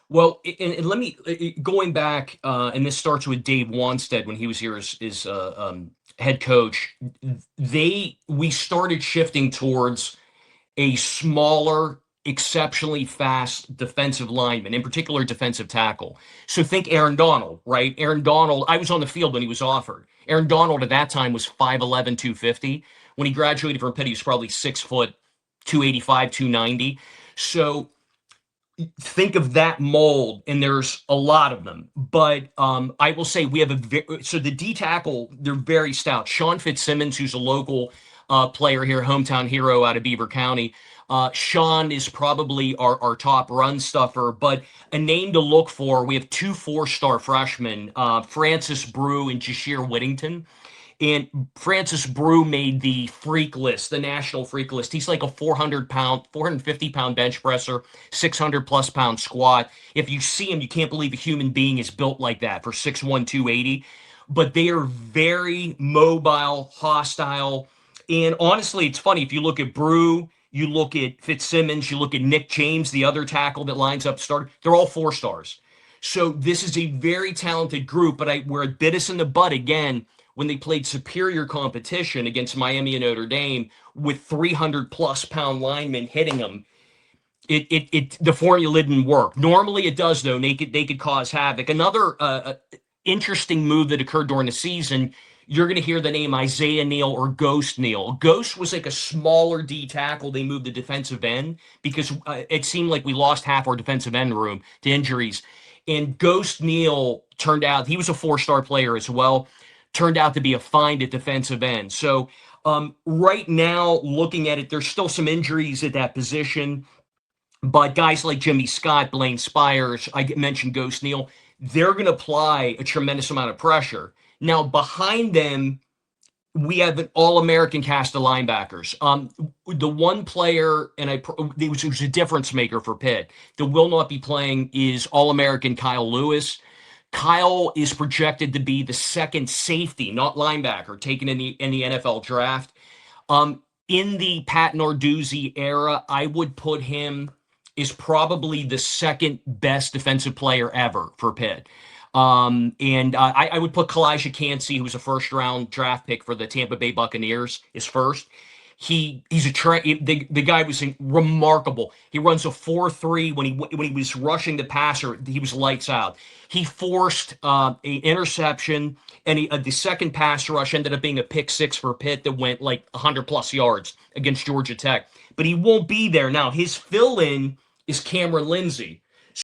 Well, and let me going back, and this starts with Dave Wanstead when he was here as head coach. We started shifting towards a smaller, exceptionally fast defensive lineman, in particular defensive tackle. So think Aaron Donald, right? Aaron Donald, I was on the field when he was offered. Aaron Donald at that time was 5'11", 250. When he graduated from Pitt, he was probably 6 foot, 285, 290. So think of that mold, and there's a lot of them. But I will say we have so the D tackle, they're very stout. Sean Fitzsimmons, who's a local player here, hometown hero out of Beaver County. Sean is probably our top run stuffer, but a name to look for. We have two 4-star freshmen, Francis Brew and Jashir Whittington. And Francis Brew made the freak list, the national freak list. He's like a 450 pound bench presser, 600+ pound squat. If you see him, you can't believe a human being is built like that for 6'1", 280. But they are very mobile, hostile. And honestly, it's funny. If you look at Brew, you look at Fitzsimmons, you look at Nick James, the other tackle that lines up starter, they're all 4-stars. So this is a very talented group, but where it bit us in the butt again when they played superior competition against Miami and Notre Dame with 300+ pound linemen hitting them. The formula didn't work. Normally it does though. They could cause havoc. Another interesting move that occurred during the season. You're going to hear the name Isaiah Neal or Ghost Neal. Ghost was like a smaller D tackle. They moved to defensive end because it seemed like we lost half our defensive end room to injuries. And Ghost Neal turned out, he was a 4-star player as well, turned out to be a find at defensive end. So right now, looking at it, there's still some injuries at that position. But guys like Jimmy Scott, Blaine Spires, I mentioned Ghost Neal, they're going to apply a tremendous amount of pressure. Now, behind them, we have an all-American cast of linebackers. The one player, and it was a difference maker for Pitt, that will not be playing is all-American Kyle Lewis. Kyle is projected to be the second safety, not linebacker, taken in the NFL draft. In the Pat Narduzzi era, I would put him is probably the second best defensive player ever for Pitt. And I would put Kalijah Cansey, who was a first-round draft pick for the Tampa Bay Buccaneers, is first. The guy was remarkable. He runs a 4.3. When he was rushing the passer, he was lights out. He forced an interception, and the second pass rush ended up being a pick six for Pitt that went like 100+ yards against Georgia Tech. But he won't be there now. His fill-in is Cameron Lindsay.